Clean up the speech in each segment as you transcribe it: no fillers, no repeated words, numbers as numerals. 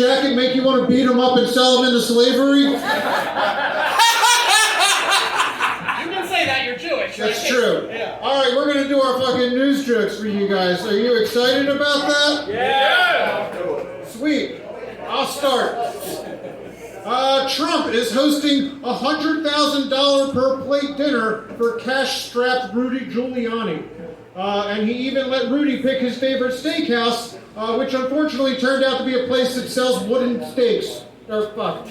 jacket make you want to beat him up and sell him into slavery? You can say that, you're Jewish. That's true. Yeah. All right, we're going to do our fucking news jokes for you guys. Are you excited about that? Yeah. Sweet. I'll start. Trump is hosting a $100,000 per plate dinner for cash-strapped Rudy Giuliani. And he even let Rudy pick his favorite steakhouse, which unfortunately turned out to be a place that sells wooden steaks. Oh, fuck.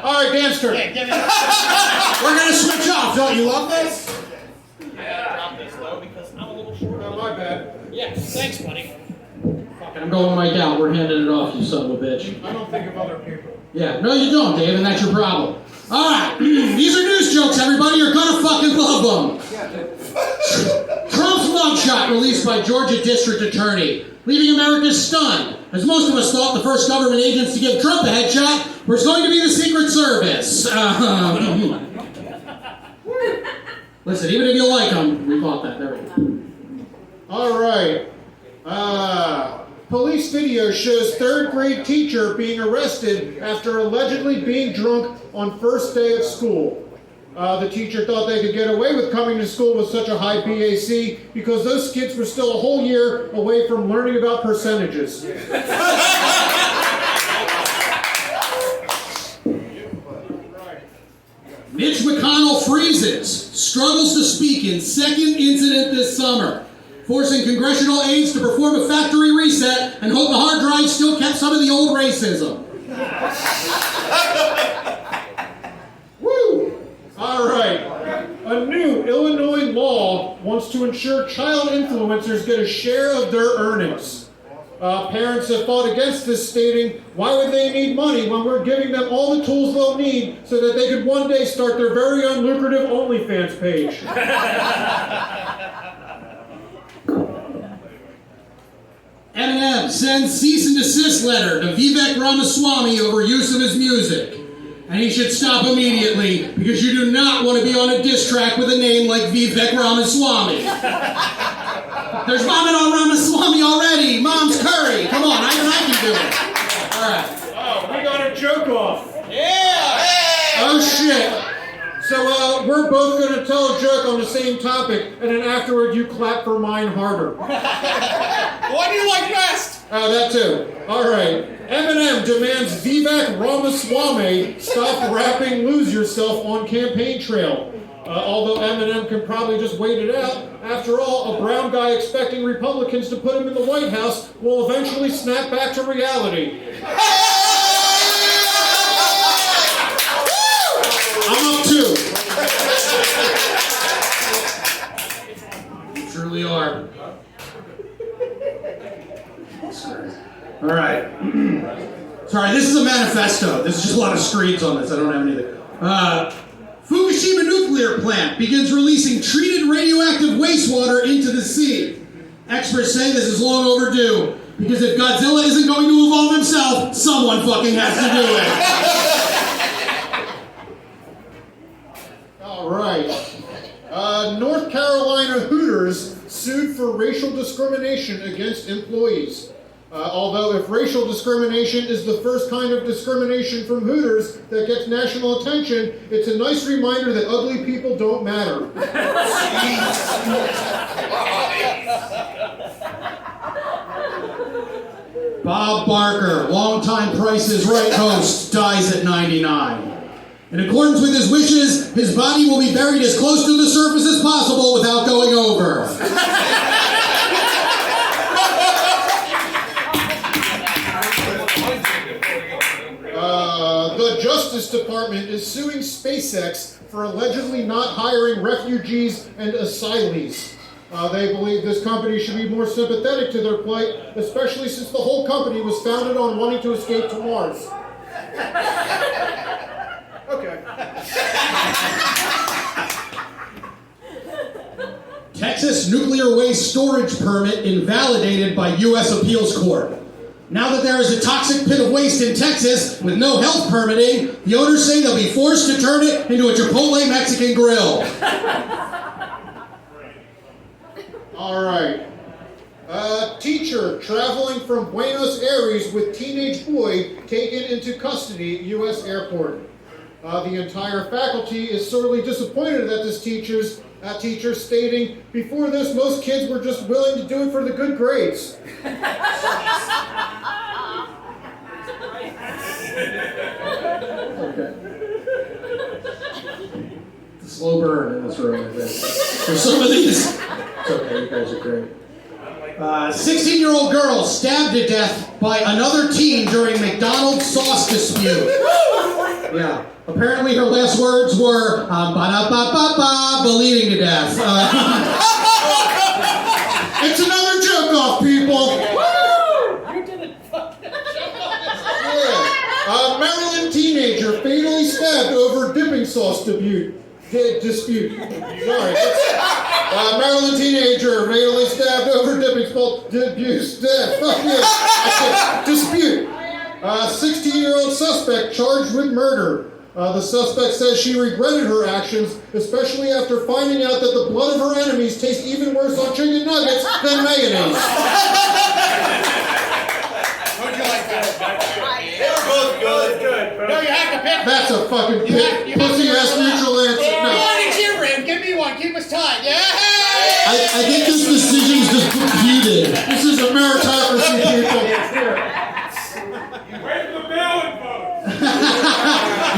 All right, Dan's turn. We're going to switch off. Don't you love this? Yeah, drop this though because I'm a little short. Oh, my bad. Yeah, thanks, buddy. I'm going Mike out. We're handing it off, you son of a bitch. I don't think of other people. Yeah, no you don't, Dave, and that's your problem. All right, these are news jokes, everybody. You're gonna fucking love them. Trump's mugshot released by Georgia District Attorney, leaving America stunned, as most of us thought the first government agents to give Trump a headshot was going to be the Secret Service. Listen, even if you like them, we thought that. There we go. All right. Police video shows third grade teacher being arrested after allegedly being drunk on first day of school. The teacher thought they could get away with coming to school with such a high BAC because those kids were still a whole year away from learning about percentages. Mitch McConnell freezes, struggles to speak in second incident this summer, forcing congressional aides to perform a factory reset and hope the hard drive still kept some of the old racism. Woo! All right. A new Illinois law wants to ensure child influencers get a share of their earnings. Parents have fought against this, stating, why would they need money when we're giving them all the tools they'll need so that they could one day start their very unlucrative OnlyFans page? Eminem sends cease and desist letter to Vivek Ramaswamy over use of his music. And he should stop immediately because you do not want to be on a diss track with a name like Vivek Ramaswamy. There's vomit on Ramaswamy already. Mom's curry. Come on, I can do it. All right. Oh, we got a joke off. Yeah. Oh, shit. So, we're both going to tell a joke on the same topic, and then afterward you clap for mine harder. What do you like best? Oh, that too. All right. Eminem demands Vivek Ramaswamy stop rapping Lose Yourself on campaign trail. Although Eminem can probably just wait it out. After all, a brown guy expecting Republicans to put him in the White House will eventually snap back to reality. I'm up two. You truly are. All right. Sorry, this is a manifesto. There's just a lot of screens on this. I don't have anything. Fukushima nuclear plant begins releasing treated radioactive wastewater into the sea. Experts say this is long overdue because if Godzilla isn't going to evolve himself, someone fucking has to do it. All right. North Carolina Hooters sued for racial discrimination against employees. Although if racial discrimination is the first kind of discrimination from Hooters that gets national attention, it's a nice reminder that ugly people don't matter. Bob Barker, longtime Price is Right host, dies at 99. In accordance with his wishes, his body will be buried as close to the surface as possible without going over. The Justice Department is suing SpaceX for allegedly not hiring refugees and asylees. They believe this company should be more sympathetic to their plight, especially since the whole company was founded on wanting to escape to Mars. Okay. Texas nuclear waste storage permit invalidated by U.S. Appeals Court. Now that there is a toxic pit of waste in Texas with no health permitting, the owners say they'll be forced to turn it into a Chipotle Mexican grill. All right. Teacher traveling from Buenos Aires with teenage boy taken into custody at U.S. airport. The entire faculty is sorely disappointed at this teacher stating, before this, most kids were just willing to do it for the good grades. Okay. It's a slow burn in this room, I think. For some of these. It's okay, you guys are great. 16-year-old girl stabbed to death by another teen during McDonald's sauce dispute. Yeah. Apparently her last words were, ba-da-ba-ba-ba, bleeding to death. It's another joke off, people! You didn't fucking joke on this. Yeah. Maryland teenager fatally stabbed over dipping sauce dispute. Sorry. Maryland teenager fatally stabbed over dipping sauce dispute. 16-year-old suspect charged with murder. The suspect says she regretted her actions, especially after finding out that the blood of her enemies tastes even worse on chicken nuggets than mayonnaise. How'd you like that? They were both good. No, you have to pick. That's a fucking You have to pussy-ass pick. neutral answer. Go No. on, it's your rim. Give me one. Keep us tied. Yeah. I think this decision's just computed. This is a meritocracy, people.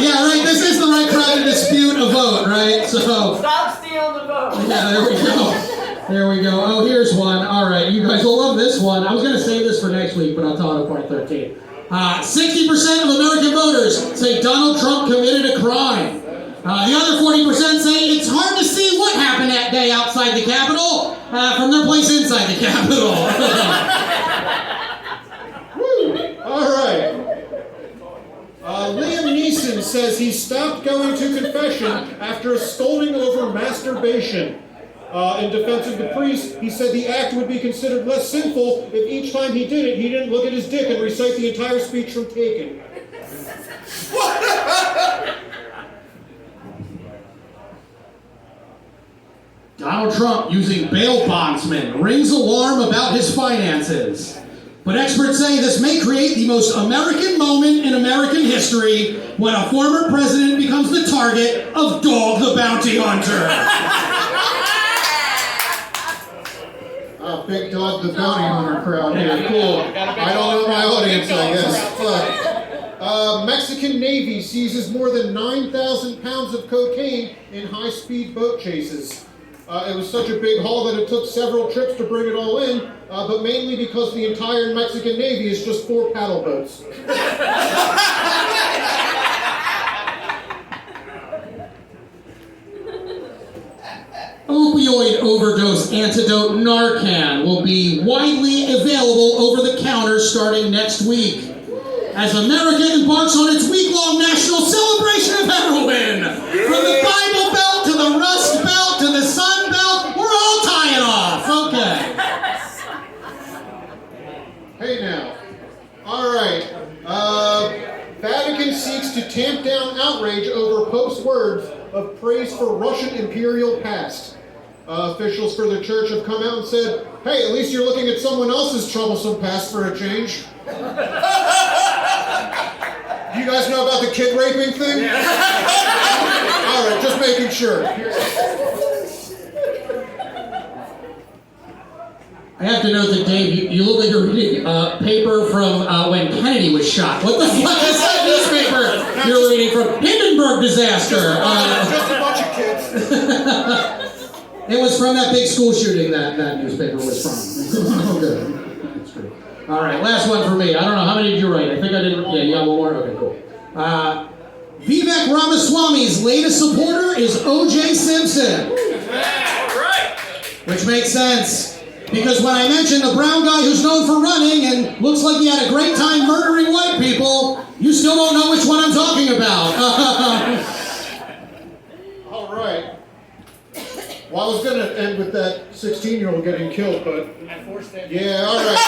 Yeah, right, this is the right crowd to dispute a vote, right? So, Stop stealing the vote. yeah, there we go. There we go. Oh, here's one. All right, you guys will love this one. I was going to save this for next week, but I'll tell it at point 13. 60% of American voters say Donald Trump committed a crime. The other 40% say it's hard to see what happened that day outside the Capitol from their place inside the Capitol. Woo. All right. Liam Neeson says he stopped going to confession after scolding over masturbation. In defense of the priest, he said the act would be considered less sinful if each time he did it, he didn't look at his dick and recite the entire speech from Taken. Donald Trump, using bail bondsmen, rings alarm about his finances. But experts say this may create the most American moment in American history when a former president becomes the target of Dog the Bounty Hunter. Big Dog the Bounty Hunter crowd here. Cool. I don't know my audience, I guess. Fuck. Mexican Navy seizes more than 9,000 pounds of cocaine in high-speed boat chases. It was such a big haul that it took several trips to bring it all in, but mainly because the entire Mexican Navy is just 4 paddle boats. Opioid overdose antidote Narcan will be widely available over the counter starting next week, as America embarks on its week-long national celebration of heroin. From the Bible Belt to the Rust Belt to the Sun Belt, we're all tying off. Okay. Hey now. All right. Vatican seeks to tamp down outrage over Pope's words of praise for Russian imperial past. Officials for the church have come out and said, hey, at least you're looking at someone else's troublesome past for a change. Do you guys know about the kid raping thing? Yeah. All right, just making sure. I have to note that, Dave, you look like you're reading a paper from when Kennedy was shot. What the fuck is that newspaper you're reading from? Hindenburg disaster. Just a bunch of kids. It was from that big school shooting that newspaper was from. Okay. That's great. All right, last one for me. I don't know, how many did you write? I think I didn't. Yeah, you got one more? Okay, cool. Vivek Ramaswamy's latest supporter is O.J. Simpson. Right. Which makes sense. Because when I mentioned the brown guy who's known for running and looks like he had a great time murdering white people, you still don't know which one I'm talking about. All right. Well, I was going to end with that 16-year-old getting killed, but... I forced it. Yeah, all right.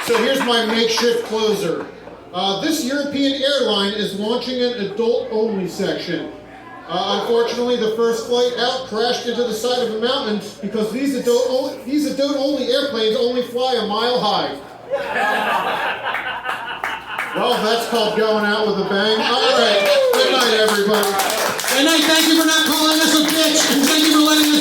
So here's my makeshift closer. This European airline is launching an adult-only section. Unfortunately, the first flight out crashed into the side of a mountain because these adult-only airplanes only fly a mile high. Well, that's called going out with a bang. All right. Good night, everybody. Good night. Thank you for not calling us a bitch, and thank you for letting us